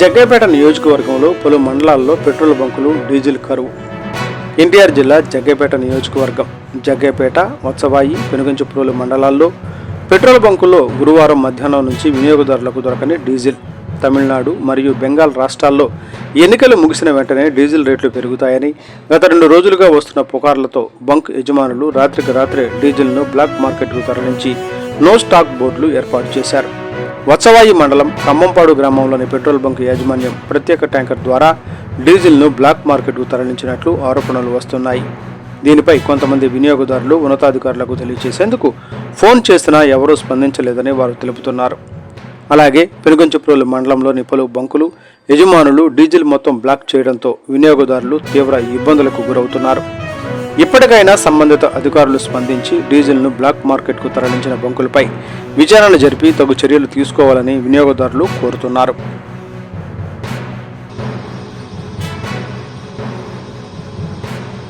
జగ్గయ్యపేట నియోజకవర్గంలో పలు మండలాల్లో పెట్రోల్ బంకులు డీజిల్ కరువు. ఎన్టీఆర్ జిల్లా జగ్గయ్యపేట నియోజకవర్గం జగ్గయ్యపేట, వత్సవాయి, పెనుగంచిప్రోలు మండలాల్లో పెట్రోల్ బంకుల్లో గురువారం మధ్యాహ్నం నుంచి వినియోగదారులకు దొరకని డీజిల్. తమిళనాడు మరియు బెంగాల్ రాష్ట్రాల్లో ఎన్నికలు ముగిసిన వెంటనే డీజిల్ రేట్లు పెరుగుతాయని గత 2 రోజులుగా వస్తున్న పుకార్లతో బంక్ యజమానులు రాత్రికి రాత్రే డీజిల్ను బ్లాక్ మార్కెట్కు తరలించి నో స్టాక్ బోర్డులు ఏర్పాటు చేశారు. వత్సవాయి మండలం ఖమ్మంపాడు గ్రామంలోని పెట్రోల్ బంక్ యాజమాన్యం ప్రత్యేక ట్యాంకర్ ద్వారా డీజిల్ను బ్లాక్ మార్కెట్కు తరలించినట్లు ఆరోపణలు వస్తున్నాయి. దీనిపై కొంతమంది వినియోగదారులు ఉన్నతాధికారులకు తెలియజేసేందుకు ఫోన్ చేసినా ఎవరూ స్పందించలేదని వారు తెలుపుతున్నారు. అలాగే పెనుగంచిప్రోలు మండలంలోని పలు బంకులు యజమానులు డీజిల్ మొత్తం బ్లాక్ చేయడంతో వినియోగదారులు తీవ్ర ఇబ్బందులకు గురవుతున్నారు. ఇప్పటికైనా సంబంధిత అధికారులు స్పందించి డీజిల్ను బ్లాక్ మార్కెట్కు తరలించిన బంకులపై విచారణ జరిపి తగు చర్యలు తీసుకోవాలని వినియోగదారులు కోరుతున్నారు.